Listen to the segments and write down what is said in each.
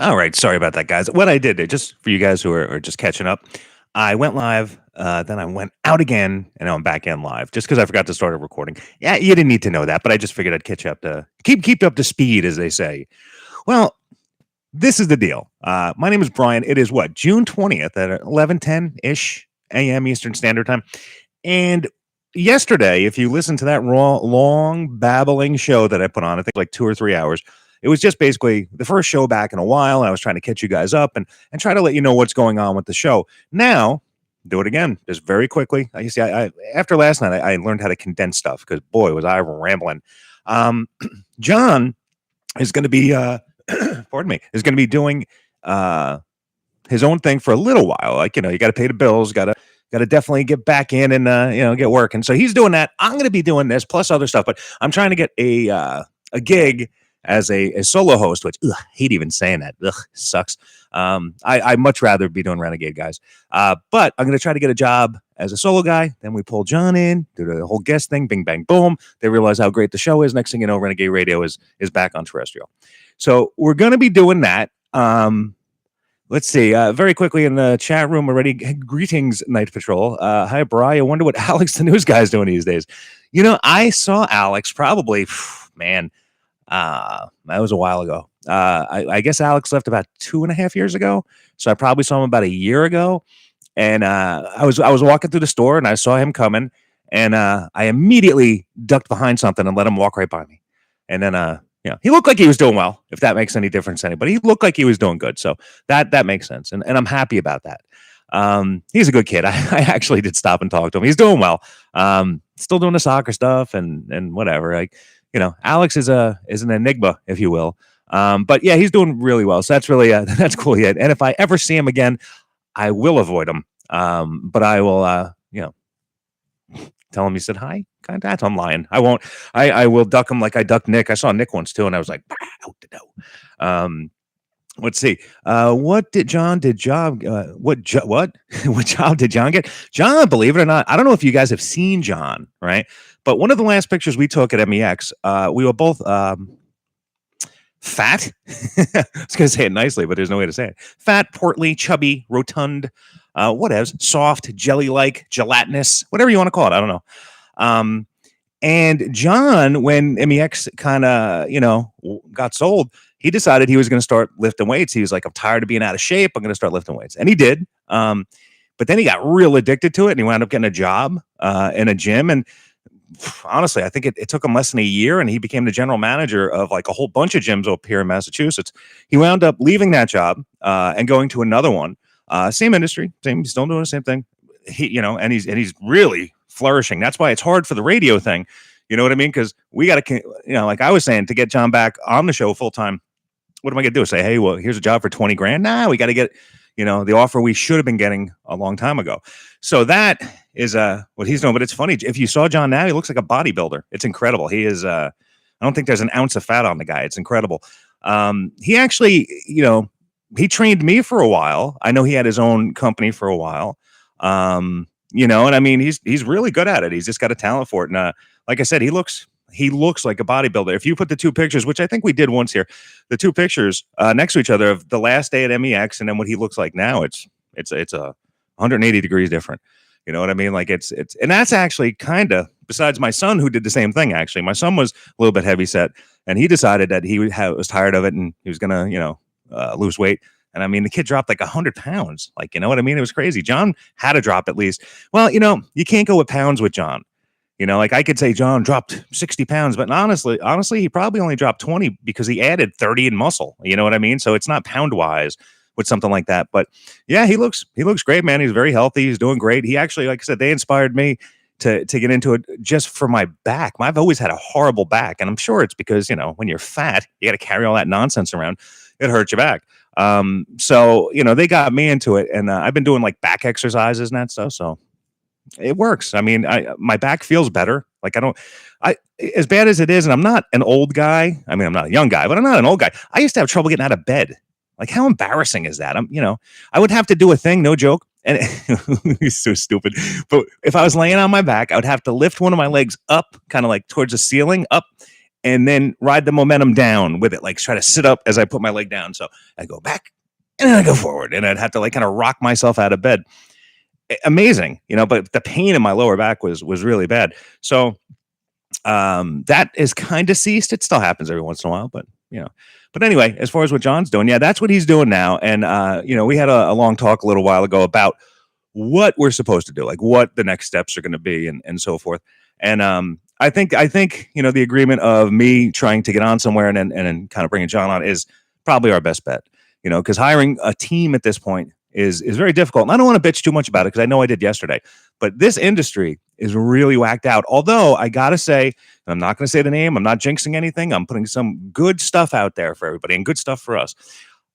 All right, sorry about that, guys. What I did, just for you guys who are just catching up, I went live, then I went out again, and now I'm back in live just because I forgot to start a recording. Yeah, you didn't need to know that, but I just figured I'd catch you up to keep up to speed, as they say. Well, this is the deal. My name is Brian. It is what, June 20th at 11:10 ish a.m. Eastern Standard Time, and yesterday, if you listen to that raw, long babbling show that I put on, I think like 2 or 3 hours. It was just basically the first show back in a while, and I was trying to catch you guys up and try to let you know what's going on with the show. Now, do it again, just very quickly. You see, I after last night, I learned how to condense stuff because boy, was I rambling. Um, John is going to be, pardon me, is going to be doing his own thing for a little while. Like, you got to pay the bills, got to definitely get back in and get working. So he's doing that. I'm going to be doing this plus other stuff, but I'm trying to get a gig as a solo host, which I hate even saying that. Ugh, sucks. I much rather be doing Renegade Guys. But I'm going to try to get a job as a solo guy. Then we pull John in, do the whole guest thing, bing, bang, boom. They realize how great the show is. Next thing you know, Renegade Radio is back on terrestrial. So we're going to be doing that. Let's see. Very quickly in the chat room already. Greetings, Night Patrol. Hi, Bri. I wonder what Alex, the news guy, is doing these days. I saw Alex probably, man, that was a while ago. I guess Alex left about 2.5 years ago. So I probably saw him about a year ago. And I was walking through the store and I saw him coming. And I immediately ducked behind something and let him walk right by me. And then he looked like he was doing well, if that makes any difference to anybody. He looked like he was doing good. So that makes sense. And I'm happy about that. He's a good kid. I actually did stop and talk to him. He's doing well. Still doing the soccer stuff and whatever. Alex is an enigma, if you will. But yeah, he's doing really well. So that's really, that's cool. Yeah. And if I ever see him again, I will avoid him. But I will, tell him you said hi. Contact. I'm lying. I won't. I will duck him like I ducked Nick. I saw Nick once too, and I was like, out to know. Let's see. What job did John get? John, believe it or not, I don't know if you guys have seen John, right? But one of the last pictures we took at MEX, we were both fat. I was going to say it nicely, but there's no way to say it. Fat, portly, chubby, rotund, whatevs, soft, jelly-like, gelatinous, whatever you want to call it. I don't know. And John, when MEX kind of, got sold, he decided he was going to start lifting weights. He was like, I'm tired of being out of shape. I'm going to start lifting weights. And he did. But then he got real addicted to it and he wound up getting a job in a gym. And honestly, I think it took him less than a year and he became the general manager of like a whole bunch of gyms up here in Massachusetts. He wound up leaving that job and going to another one. Same industry, he's still doing the same thing. And he's really flourishing. That's why it's hard for the radio thing. You know what I mean? Because we got to, like I was saying, to get John back on the show full time. What am I going to do? Say, hey, well, here's a job for 20 grand. Nah, we got to get, the offer we should have been getting a long time ago. So that is what he's doing. But it's funny. If you saw John now, he looks like a bodybuilder. It's incredible. He is, I don't think there's an ounce of fat on the guy. It's incredible. He actually, he trained me for a while. I know he had his own company for a while. And I mean, he's really good at it. He's just got a talent for it. And like I said, he looks like a bodybuilder. If you put the two pictures, which I think we did once here, the two pictures next to each other of the last day at MEX and then what he looks like now, it's a 180 degrees different. You know what I mean? Like it's, and that's actually kind of, besides my son who did the same thing. Actually, my son was a little bit heavy set and he decided that he was tired of it and he was going to, lose weight. And I mean, the kid dropped like 100 pounds. Like, you know what I mean? It was crazy. John had to drop at least. Well, you can't go with pounds with John. Like I could say John dropped 60 pounds, but honestly, he probably only dropped 20 because he added 30 in muscle. You know what I mean? So it's not pound wise with something like that. But yeah, he looks great, man. He's very healthy. He's doing great. He actually, like I said, they inspired me to get into it just for my back. I've always had a horrible back. And I'm sure it's because, when you're fat, you got to carry all that nonsense around. It hurts your back. So, they got me into it and I've been doing like back exercises and that stuff. So it works. I mean, my back feels better. Like as bad as it is, and I'm not an old guy. I mean, I'm not a young guy, but I'm not an old guy. I used to have trouble getting out of bed. Like how embarrassing is that? I would have to do a thing, no joke. And it's so stupid. But if I was laying on my back, I would have to lift one of my legs up, kind of like towards the ceiling up. and then ride the momentum down with it, like try to sit up as I put my leg down. So I go back and then I go forward, and I'd have to like kind of rock myself out of bed. Amazing, but the pain in my lower back was really bad. So that is kind of ceased. It still happens every once in a while, but anyway, as far as what John's doing, yeah, that's what he's doing now. And we had a long talk a little while ago about what we're supposed to do, like what the next steps are going to be, and so forth. And I think the agreement of me trying to get on somewhere and then kind of bringing John on is probably our best bet. Because hiring a team at this point is very difficult. And I don't want to bitch too much about it because I know I did yesterday. But this industry is really whacked out. Although I got to say, and I'm not going to say the name, I'm not jinxing anything. I'm putting some good stuff out there for everybody and good stuff for us.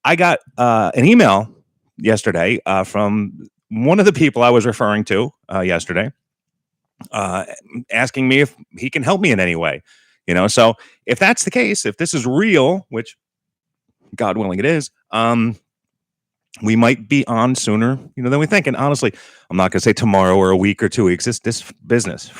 I got an email yesterday from one of the people I was referring to yesterday, asking me if he can help me in any way. So if that's the case, if this is real, which God willing it is, we might be on sooner, than we think. And honestly, I'm not going to say tomorrow or a week or 2 weeks. This business,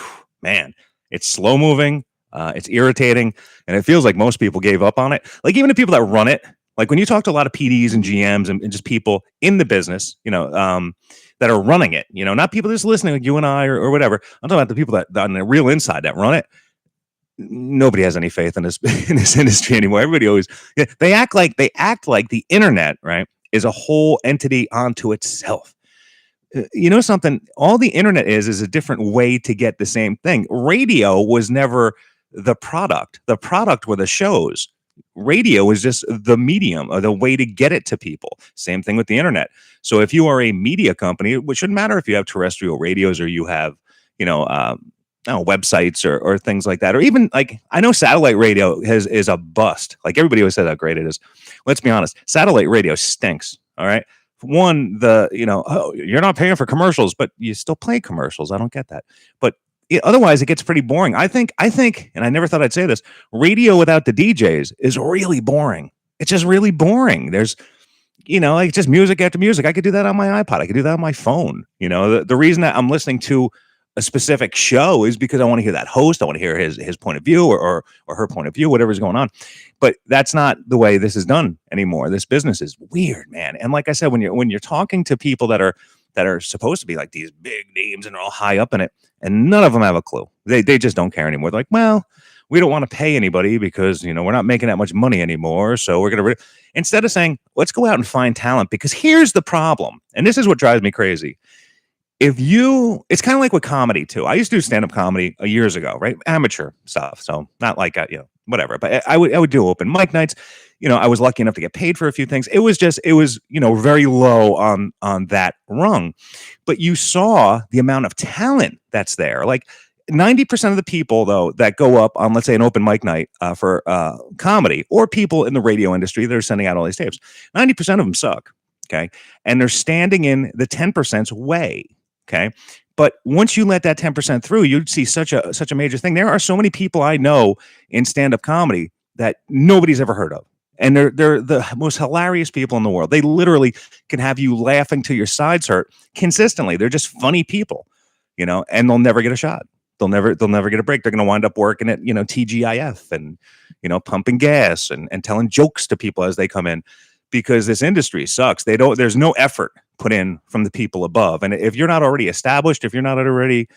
man, it's slow moving. It's irritating. And it feels like most people gave up on it. Like even the people that run it, like when you talk to a lot of PDs and GMs and just people in the business, that are running it, not people just listening like you and I or whatever. I'm talking about the people that on the real inside that run it. Nobody has any faith in this industry anymore. Everybody always, they act like the internet, right, is a whole entity unto itself. Something, all the internet is a different way to get the same thing. Radio was never the product. The product were the shows. Radio is just the medium or the way to get it to people. Same thing with the internet. So if you are a media company, it shouldn't matter if you have terrestrial radios or you have, websites or things like that, or even like I know satellite radio is a bust. Like everybody always says how great it is. Let's be honest, satellite radio stinks. All right, one, you're not paying for commercials, but you still play commercials. I don't get that, but otherwise it gets pretty boring. I think, and I never thought I'd say this, radio without the DJs is really boring. It's just really boring. There's like just music after music. I could do that on my iPod. I could do that on my phone. The reason that I'm listening to a specific show is because I want to hear that host. I want to hear his point of view or her point of view, whatever's going on. But that's not the way this is done anymore. This business is weird, man. And like I said, when you're talking to people that are supposed to be like these big names and are all high up in it, and none of them have a clue. They just don't care anymore. They're like, well, we don't want to pay anybody because we're not making that much money anymore. So we're gonna instead of saying, let's go out and find talent, because here's the problem, and this is what drives me crazy. It's kind of like with comedy too. I used to do stand-up comedy years ago, right? Amateur stuff. So not like, whatever, but I would do open mic nights. I was lucky enough to get paid for a few things. It was very low on that rung, but you saw the amount of talent that's there. Like 90% of the people though, that go up on, let's say, an open mic night for comedy, or people in the radio industry that are sending out all these tapes, 90% of them suck. Okay. And they're standing in the 10%'s way. Okay. But once you let that 10% through, you'd see such a major thing. There are so many people I know in stand-up comedy that nobody's ever heard of. And they're the most hilarious people in the world. They literally can have you laughing till your sides hurt consistently. They're just funny people, and they'll never get a shot. They'll never get a break. They're going to wind up working at, TGIF and, pumping gas and telling jokes to people as they come in, because this industry sucks. There's no effort put in from the people above. And if you're not already established, if you're not already,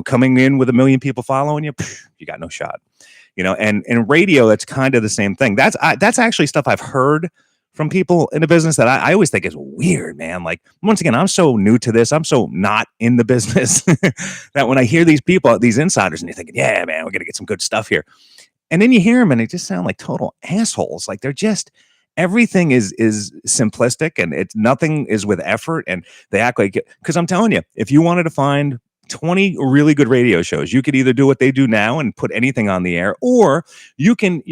coming in with 1 million people following you, you got no shot, and in radio, that's kind of the same thing. That's actually stuff I've heard from people in the business that I always think is weird, man. Like, once again, I'm so new to this. I'm so not in the business that when I hear these people, these insiders, and you're thinking, yeah, man, we're going to get some good stuff here. And then you hear them and they just sound like total assholes. Like they're just, everything is simplistic, and nothing is with effort, and they act like, because I'm telling you, if you wanted to find 20 really good radio shows, you could either do what they do now and put anything on the air, or you can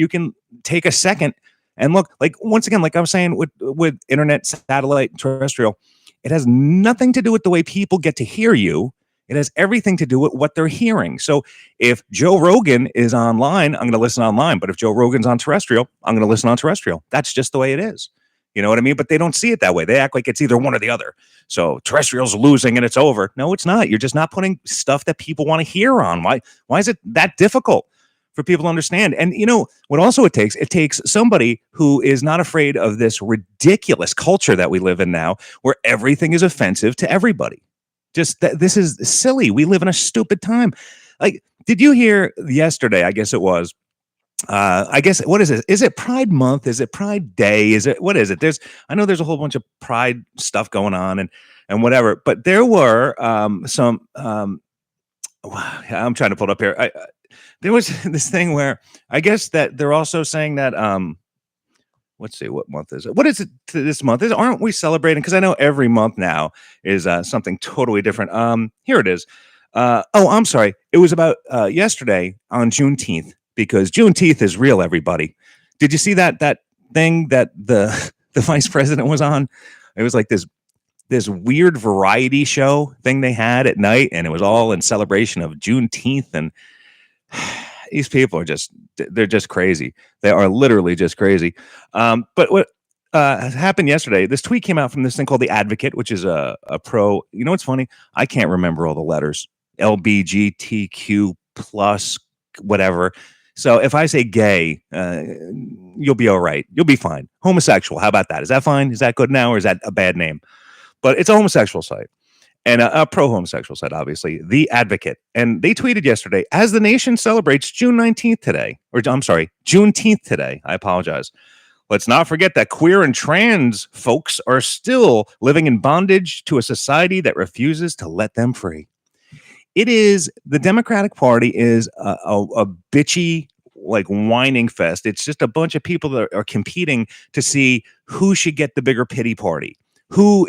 take a second and look. Like, once again, like I was saying with internet, satellite, terrestrial, it has nothing to do with the way people get to hear you. It has everything to do with what they're hearing. So if Joe Rogan is online, I'm going to listen online. But if Joe Rogan's on terrestrial, I'm going to listen on terrestrial. That's just the way it is. You know what I mean? But they don't see it that way. They act like it's either one or the other. So terrestrial's losing and it's over. No, it's not. You're just not putting stuff that people want to hear on. Why is it that difficult for people to understand. And you know what also it takes somebody who is not afraid of this ridiculous culture that we live in now, where everything is offensive to everybody. Just that this is silly. We live in a stupid time. Like, did you hear yesterday? I guess it was. I guess what is it? Is it Pride Month? Is it Pride Day? Is it what is it? I know there's a whole bunch of Pride stuff going on and whatever. But there were some. I'm trying to pull it up here. There was this thing where I guess that they're also saying that let's see, what month is it? What is it this month? Aren't we celebrating? Because I know every month now is something totally different. Here it is. Oh, I'm sorry. It was about yesterday on Juneteenth, because Juneteenth is real, everybody. Did you see that thing that the the vice president was on? It was like this weird variety show thing they had at night, and it was all in celebration of Juneteenth. And these people are they're just crazy. They are literally just crazy. But what happened yesterday, this tweet came out from this thing called The Advocate, which is a pro. You know what's funny? I can't remember all the letters. LBGTQ plus whatever. So if I say gay, you'll be all right. You'll be fine. Homosexual. How about that? Is that fine? Is that good now, or is that a bad name? But it's a homosexual site, and a pro-homosexual site, obviously, The Advocate. And they tweeted yesterday, as the nation celebrates June 19th today, or I'm sorry, Juneteenth today. I apologize. Let's not forget that queer and trans folks are still living in bondage to a society that refuses to let them free. It is, the Democratic Party is a bitchy, like, whining fest. It's just a bunch of people that are competing to see who should get the bigger pity party. Who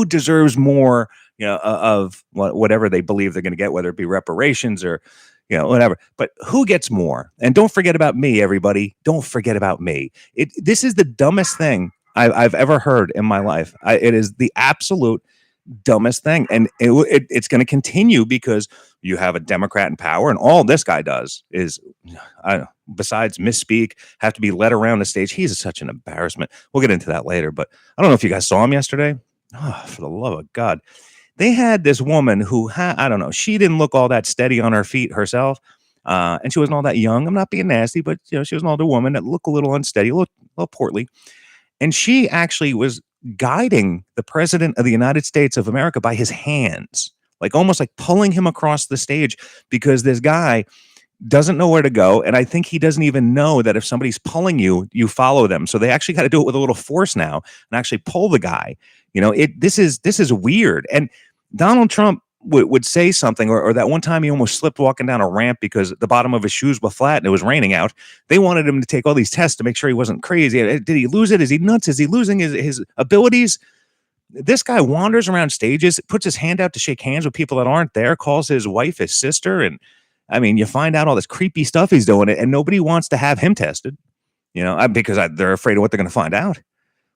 deserves more, of whatever they believe they're going to get, whether it be reparations or, whatever. But who gets more? And don't forget about me, everybody. Don't forget about me. This is the dumbest thing I've ever heard in my life. It is the absolute dumbest thing, and it's going to continue because you have a Democrat in power, and all this guy does is, besides misspeak, have to be led around the stage. He's such an embarrassment. We'll get into that later, but I don't know if you guys saw him yesterday. Oh, for the love of God. They had this woman who I don't know, she didn't look all that steady on her feet herself, and she wasn't all that young. I'm not being nasty, but she was an older woman that looked a little unsteady, a little portly, and she actually was guiding the president of the United States of America by his hands, like almost like pulling him across the stage, because this guy doesn't know where to go. And I think he doesn't even know that if somebody's pulling you, you follow them. So they actually got to do it with a little force now and actually pull the guy. This is weird. And Donald Trump would say something, or that one time he almost slipped walking down a ramp because the bottom of his shoes were flat and it was raining out. They wanted him to take all these tests to make sure he wasn't crazy. Did he lose it? Is he nuts? Is he losing his abilities? This guy wanders around stages, puts his hand out to shake hands with people that aren't there, calls his wife his sister. And I mean, you find out all this creepy stuff he's doing, and nobody wants to have him tested, because they're afraid of what they're going to find out.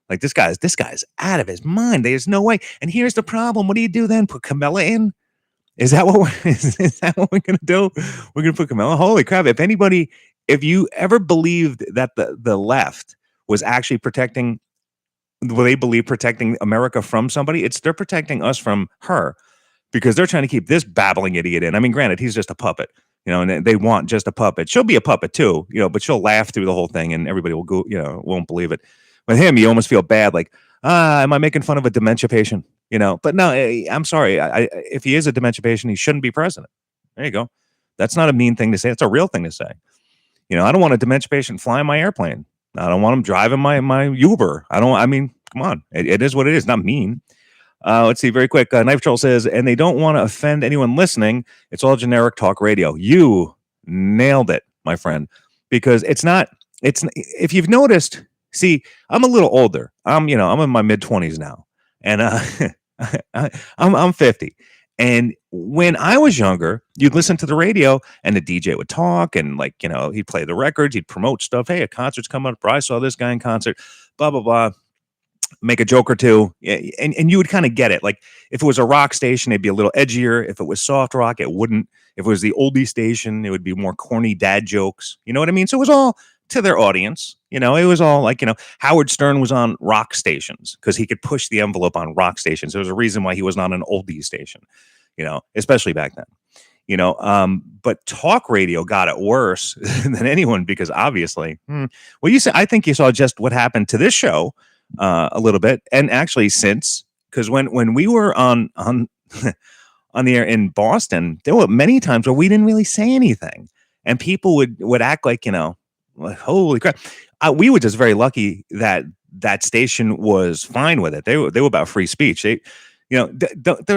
Like, this guy's out of his mind. There's no way. And here's the problem. What do you do then? Put Camilla in? Is that what we're going to do? We're going to put Camilla? Holy crap. If you ever believed that the left was actually protecting America from somebody, they're protecting us from her, because they're trying to keep this babbling idiot in. I mean, granted, he's just a puppet, and they want just a puppet. She'll be a puppet too, but she'll laugh through the whole thing and everybody will go, won't believe it. With him, you almost feel bad, like, am I making fun of a dementia patient? But no, I'm sorry. If he is a dementia patient, he shouldn't be president. There you go. That's not a mean thing to say. It's a real thing to say. I don't want a dementia patient flying my airplane. I don't want him driving my Uber. Come on. It is what it is. Not mean. Let's see very quick. Knife Troll says, and they don't want to offend anyone listening. It's all generic talk radio. You nailed it, my friend, because it's if you've noticed, see, I'm a little older. I'm in my mid 20s now, and I'm 50. And when I was younger, you'd listen to the radio and the DJ would talk and he'd play the records, he'd promote stuff. Hey, a concert's coming up. Or I saw this guy in concert, blah, blah, blah. Make a joke or two. And you would kind of get it. Like, if it was a rock station, it'd be a little edgier. If it was soft rock, it wouldn't. If it was the oldie station, it would be more corny dad jokes. You know what I mean? So it was all to their audience. It was all like, Howard Stern was on rock stations because he could push the envelope on rock stations. There was a reason why he was not an oldie station, especially back then. But talk radio got it worse than anyone because obviously, well, I think you saw just what happened to this show a little bit, and actually since because when we were on on the air in Boston, there were many times where we didn't really say anything, and people would act like like, holy crap. We were just very lucky that that station was fine with it. They were about free speech. They're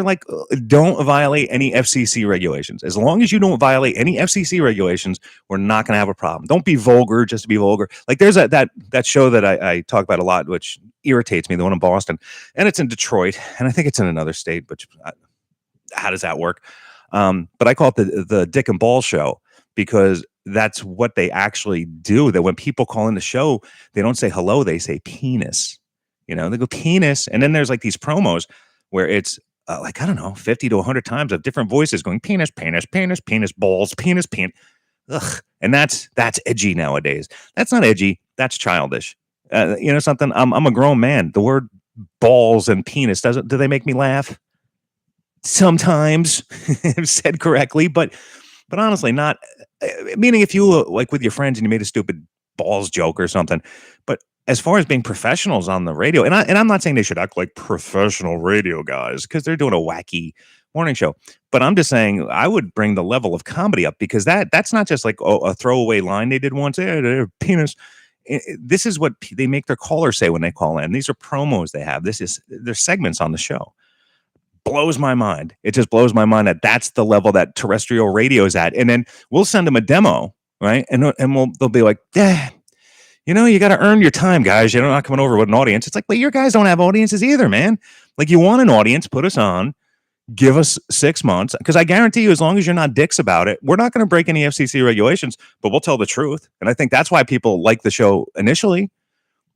like, don't violate any FCC regulations. As long as you don't violate any FCC regulations, we're not going to have a problem. Don't be vulgar just to be vulgar. Like there's that show that I talk about a lot, which irritates me, the one in Boston, and it's in Detroit, and I think it's in another state, but how does that work? But I call it the Dick and Ball Show because that's what they actually do. That when people call in the show, they don't say hello, they say penis. They go penis, and then there's like these promos where it's like, I don't know, 50 to 100 times of different voices going penis, penis, penis, penis, balls, penis, penis. Ugh. And that's edgy nowadays. That's not edgy. That's childish. Something. I'm a grown man. The word balls and penis do they make me laugh? Sometimes, if said correctly, but honestly, not. Meaning, if you like with your friends and you made a stupid balls joke or something, but as far as being professionals on the radio, and I'm not saying they should act like professional radio guys because they're doing a wacky morning show, but I'm just saying I would bring the level of comedy up because that's not just like a throwaway line they did once. Penis. This is what they make their callers say when they call in. These are promos they have. They're segments on the show. Blows my mind. It just blows my mind that that's the level that terrestrial radio is at. And then we'll send them a demo, right? And they'll be like, you got to earn your time, guys. You're not coming over with an audience. It's like, well, your guys don't have audiences either, man. Like, you want an audience, put us on, give us 6 months. Because I guarantee you, as long as you're not dicks about it, we're not going to break any FCC regulations, but we'll tell the truth. And I think that's why people liked the show initially,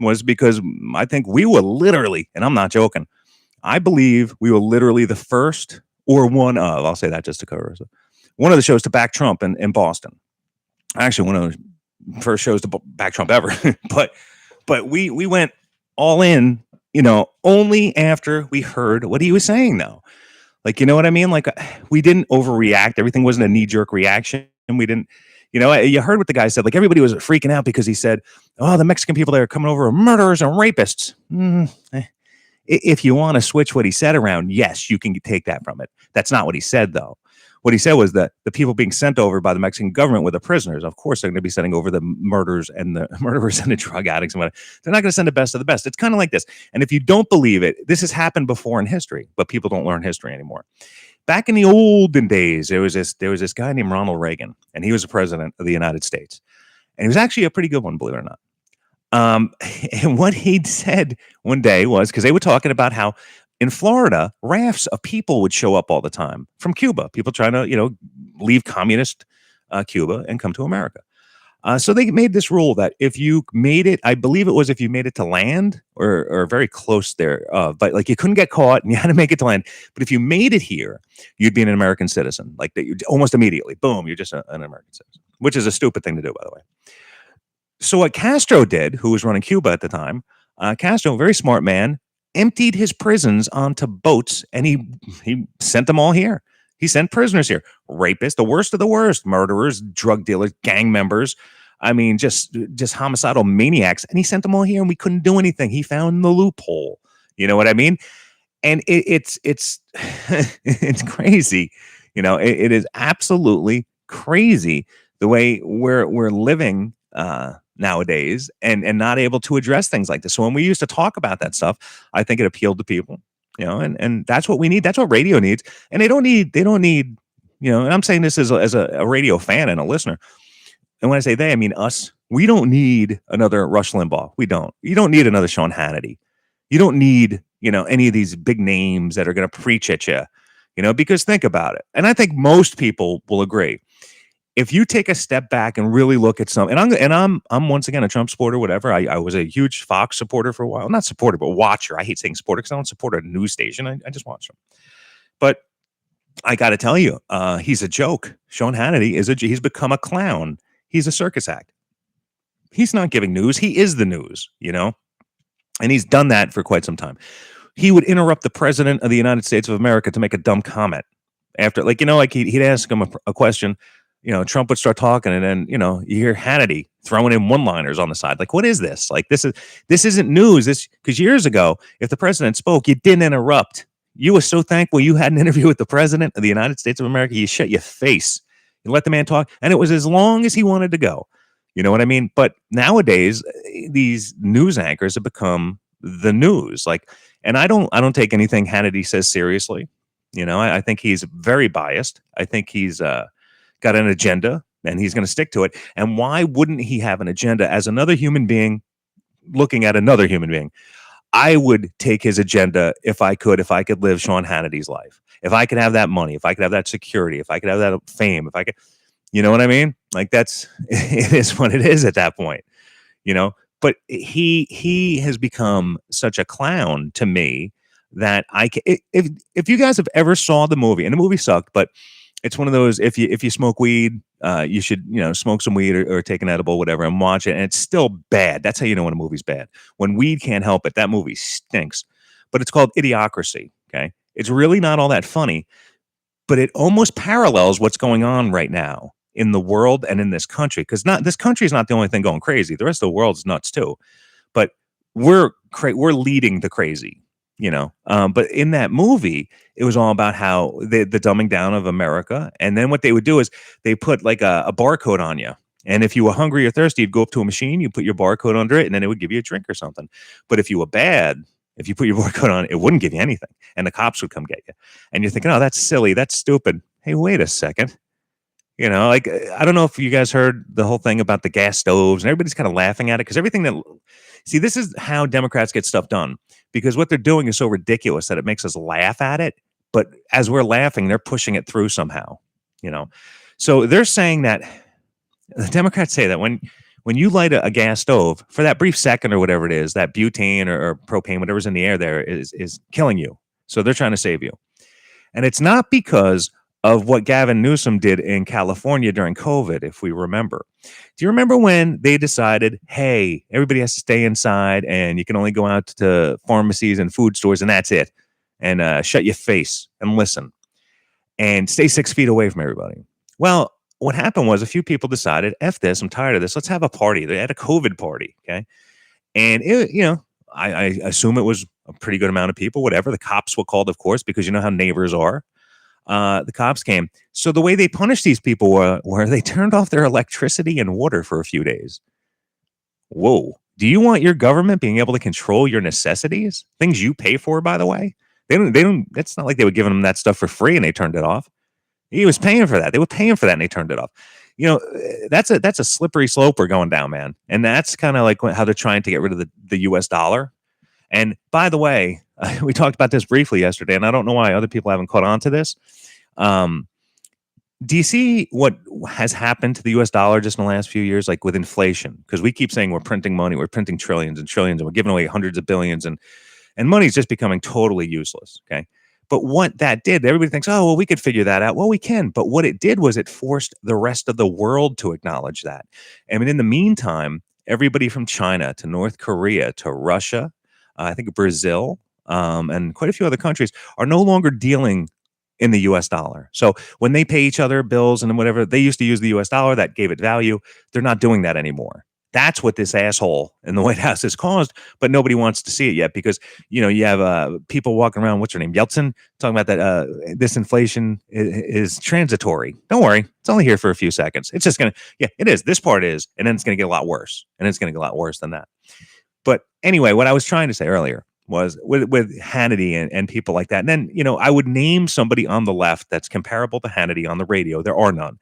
was because I think we were literally, and I'm not joking, I believe we were literally the first or one of, I'll say that just to cover, one of the shows to back Trump in Boston. Actually, one of the first shows to back Trump ever. but we went all in, only after we heard what he was saying, though. Like, you know what I mean? Like, we didn't overreact. Everything wasn't a knee-jerk reaction. And we didn't, you heard what the guy said. Like, everybody was freaking out because he said, oh, the Mexican people that are coming over are murderers and rapists. If you want to switch what he said around, yes, you can take that from it. That's not what he said, though. What he said was that the people being sent over by the Mexican government were the prisoners. Of course, they're going to be sending over the murderers and the drug addicts and whatever. They're not going to send the best of the best. It's kind of like this. And if you don't believe it, this has happened before in history, but people don't learn history anymore. Back in the olden days, there was this guy named Ronald Reagan, and he was the president of the United States. And he was actually a pretty good one, believe it or not. And what he'd said one day was, because they were talking about how in Florida, rafts of people would show up all the time from Cuba, people trying to, leave communist Cuba and come to America. So they made this rule that if you made it, I believe it was if you made it to land or very close there, but like you couldn't get caught and you had to make it to land. But if you made it here, you'd be an American citizen, like that. You almost immediately, boom, you're just an American citizen, which is a stupid thing to do, by the way. So what Castro did, who was running Cuba at the time, Castro, a very smart man, emptied his prisons onto boats, and he sent them all here. He sent prisoners here, rapists, the worst of the worst, murderers, drug dealers, gang members. I mean, just homicidal maniacs, and he sent them all here, and we couldn't do anything. He found the loophole. You know what I mean? And it's it's crazy. It is absolutely crazy the way we're living nowadays and not able to address things like this. So when we used to talk about that stuff, I think it appealed to people, and that's what we need. That's what radio needs. And they don't need, and I'm saying this as a radio fan and a listener. And when I say they, I mean us. We don't need another Rush Limbaugh. We don't. You don't need another Sean Hannity. You don't need, any of these big names that are going to preach at you, because think about it. And I think most people will agree. If you take a step back and really look at some, and I'm once again a Trump supporter, whatever. I was a huge Fox supporter for a while. Not supporter, but watcher. I hate saying supporter because I don't support a news station. I just watch them. But I got to tell you, he's a joke. Sean Hannity he's become a clown. He's a circus act. He's not giving news. He is the news, and he's done that for quite some time. He would interrupt the president of the United States of America to make a dumb comment. after, like, like he'd ask him a question, Trump would start talking, and then, you hear Hannity throwing in one-liners on the side. Like, what is this? Like, this isn't news. This, because years ago, if the president spoke, you didn't interrupt. You were so thankful you had an interview with the president of the United States of America. You shut your face. You let the man talk, and it was as long as he wanted to go. You know what I mean? But nowadays, these news anchors have become the news. Like, and I don't take anything Hannity says seriously. I think he's very biased. I think he's got an agenda, and he's going to stick to it. And why wouldn't he have an agenda as another human being looking at another human being? I would take his agenda if I could live Sean Hannity's life. If I could have that money, if I could have that security, if I could have that fame, if I could, you know what I mean? Like, it is what it is at that point, but he has become such a clown to me that if you guys have ever saw the movie, and the movie sucked, but it's one of those, if you smoke weed, you should, smoke some weed or take an edible, whatever, and watch it. And it's still bad. That's how you know when a movie's bad. When weed can't help it, that movie stinks. But it's called Idiocracy. Okay. It's really not all that funny, but it almost parallels what's going on right now in the world and in this country. Because this country is not the only thing going crazy. The rest of the world's nuts too. But we're leading the crazy. But in that movie, it was all about how the dumbing down of America. And then what they would do is they put like a barcode on you. And if you were hungry or thirsty, you'd go up to a machine, you put your barcode under it, and then it would give you a drink or something. But if you were bad, if you put your barcode on it wouldn't give you anything. And the cops would come get you. And you're thinking, oh, that's silly. That's stupid. Hey, wait a second. Like, I don't know if you guys heard the whole thing about the gas stoves, and everybody's kind of laughing at it because see, this is how Democrats get stuff done, because what they're doing is so ridiculous that it makes us laugh at it. But as we're laughing, they're pushing it through somehow, So they're saying that the Democrats say that when you light a gas stove for that brief second or whatever it is, that butane or propane, whatever's in the air there is killing you. So they're trying to save you. And it's not because of what Gavin Newsom did in California during COVID, if we remember. Do you remember when they decided, hey, everybody has to stay inside and you can only go out to pharmacies and food stores and that's it? And shut your face and listen and stay 6 feet away from everybody. Well, what happened was a few people decided, F this, I'm tired of this. Let's have a party. They had a COVID party. Okay. And I assume it was a pretty good amount of people, whatever. The cops were called, of course, because you know how neighbors are. The cops came. So the way they punished these people were they turned off their electricity and water for a few days. Whoa. Do you want your government being able to control your necessities? Things you pay for, by the way? They don't, it's not like they were giving them that stuff for free and they turned it off. He was paying for that. They were paying for that and they turned it off. That's a slippery slope we're going down, man. And that's kind of like how they're trying to get rid of the US dollar. And by the way, we talked about this briefly yesterday, and I don't know why other people haven't caught on to this. Do you see what has happened to the US dollar just in the last few years, like with inflation? Because we keep saying we're printing money, we're printing trillions and trillions, and we're giving away hundreds of billions, and money's just becoming totally useless. Okay. But what that did, everybody thinks, oh, well, we could figure that out. Well, we can. But what it did was it forced the rest of the world to acknowledge that. I mean, in the meantime, everybody from China to North Korea to Russia, I think Brazil, and quite a few other countries are no longer dealing in the US dollar. So when they pay each other bills and whatever, they used to use the US dollar. That gave it value. They're not doing that anymore. That's what this asshole in the White House has caused, but nobody wants to see it yet because, you have people walking around, what's her name, Yeltsin, talking about that this inflation is transitory. Don't worry. It's only here for a few seconds. It's just going to, yeah, it is. This part is, and then it's going to get a lot worse. And it's going to get a lot worse than that. But anyway, what I was trying to say earlier was with Hannity and people like that. And then, I would name somebody on the left that's comparable to Hannity on the radio. There are none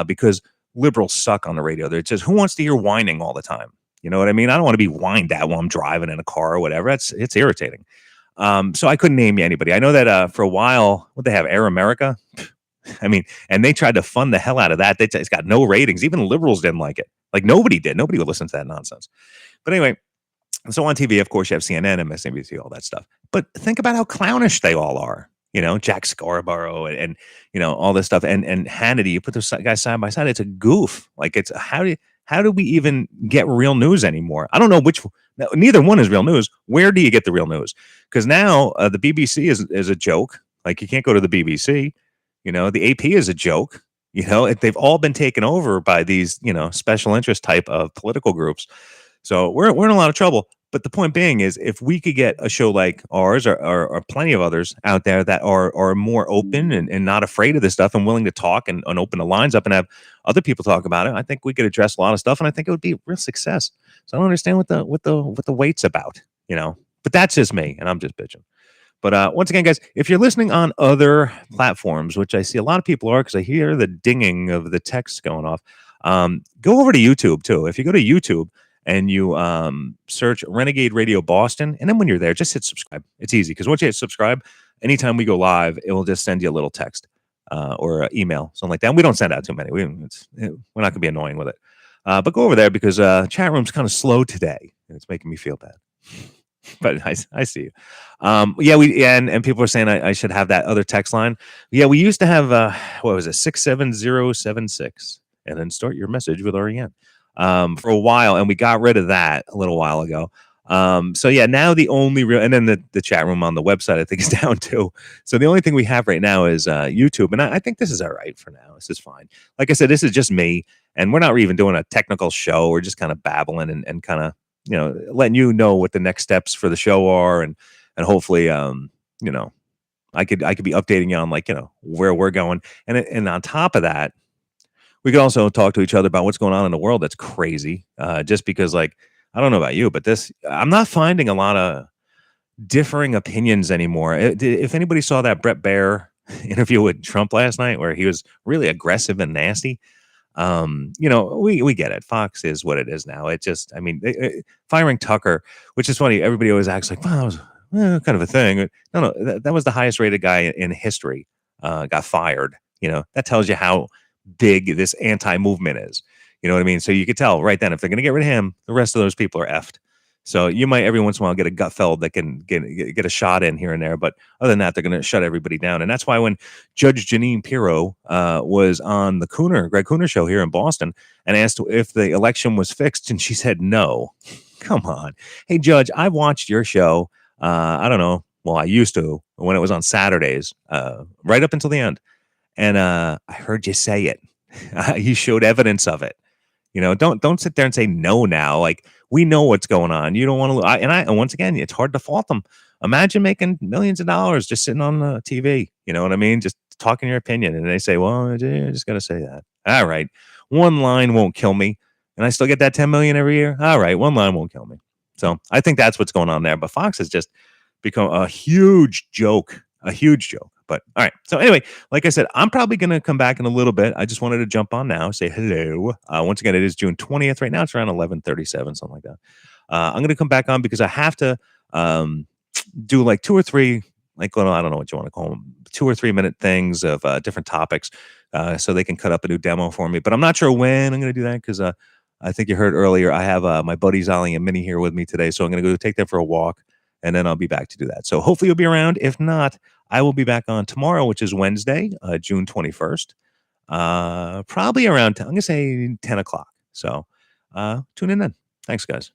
because liberals suck on the radio. They're just, who wants to hear whining all the time? You know what I mean? I don't want to be whined at while I'm driving in a car or whatever. It's irritating. So I couldn't name you anybody. I know that for a while, what they have, Air America. I mean, and they tried to fund the hell out of that. It's got no ratings. Even liberals didn't like it. Like nobody did. Nobody would listen to that nonsense. But anyway, so on TV, of course, you have CNN, MSNBC, all that stuff. But think about how clownish they all are. Jack Scarborough and all this stuff. And Hannity, you put those guys side by side, it's a goof. Like it's how do we even get real news anymore? I don't know neither one is real news. Where do you get the real news? Because now the BBC is a joke. Like you can't go to the BBC. The AP is a joke. They've all been taken over by these, special interest type of political groups. So we're in a lot of trouble. But the point being is, if we could get a show like ours, or plenty of others out there that are more open and not afraid of this stuff and willing to talk and open the lines up and have other people talk about it, I think we could address a lot of stuff, and I think it would be a real success. So I don't understand what the wait's about. But that's just me, and I'm just bitching. But once again, guys, if you're listening on other platforms, which I see a lot of people are, because I hear the dinging of the text going off, go over to YouTube too. If you go to YouTube and you search Renegade Radio Boston, and then when you're there, just hit subscribe. It's easy, because once you hit subscribe, anytime we go live, it will just send you a little text or email, something like that. And we don't send out too many. We're not going to be annoying with it. But go over there, because chat room's kind of slow today, and it's making me feel bad. But I see you. And people are saying I should have that other text line. Yeah, we used to have what was it, 67076, and then start your message with REN for a while, and we got rid of that a little while ago. So yeah, now the only real, and then the chat room on the website I think is down too. So the only thing we have right now is YouTube, and I think this is all right for now. This is fine. Like I said, this is just me, and we're not even doing a technical show. We're just kind of babbling and kind of letting you know what the next steps for the show are, and hopefully I could be updating you on where we're going, and on top of that, we could also talk to each other about what's going on in the world that's crazy. Just because, I don't know about you, but I'm not finding a lot of differing opinions anymore. If anybody saw that Brett Baer interview with Trump last night, where he was really aggressive and nasty, we get it. Fox is what it is now. It just, firing Tucker, which is funny. Everybody always acts like, wow, that was kind of a thing. No, that was the highest rated guy in history. Got fired. That tells you how big this anti-movement is. You know what I mean? So you could tell right then, if they're going to get rid of him, the rest of those people are effed. So you might every once in a while get a Gutfeld that can get a shot in here and there, but other than that, they're going to shut everybody down. And that's why when Judge Jeanine Pirro was on the Greg Cooner show here in Boston and asked if the election was fixed, and she said no. Come on, hey Judge, I watched your show. I don't know. Well, I used to when it was on Saturdays, right up until the end, and I heard you say it. You showed evidence of it. Don't sit there and say no now. We know what's going on. You don't want to. And once again, it's hard to fault them. Imagine making millions of dollars just sitting on the TV. You know what I mean? Just talking your opinion, and they say, "Well, I just got to say that." All right, one line won't kill me, and I still get that 10 million every year. All right, one line won't kill me. So I think that's what's going on there. But Fox has just become a huge joke. A huge joke. But all right. So anyway, like I said, I'm probably going to come back in a little bit. I just wanted to jump on now, say hello. Once again, it is June 20th. Right now, it's around 11:37, something like that. I'm going to come back on because I have to do 2 or 3, I don't know what you want to call them, 2 or 3 minute things of different topics so they can cut up a new demo for me. But I'm not sure when I'm going to do that because I think you heard earlier, I have my buddies Ollie and Minnie here with me today. So I'm going to go take them for a walk, and then I'll be back to do that. So hopefully you'll be around. If not, I will be back on tomorrow, which is Wednesday, June 21st, probably around, I'm going to say 10 o'clock. So tune in then. Thanks, guys.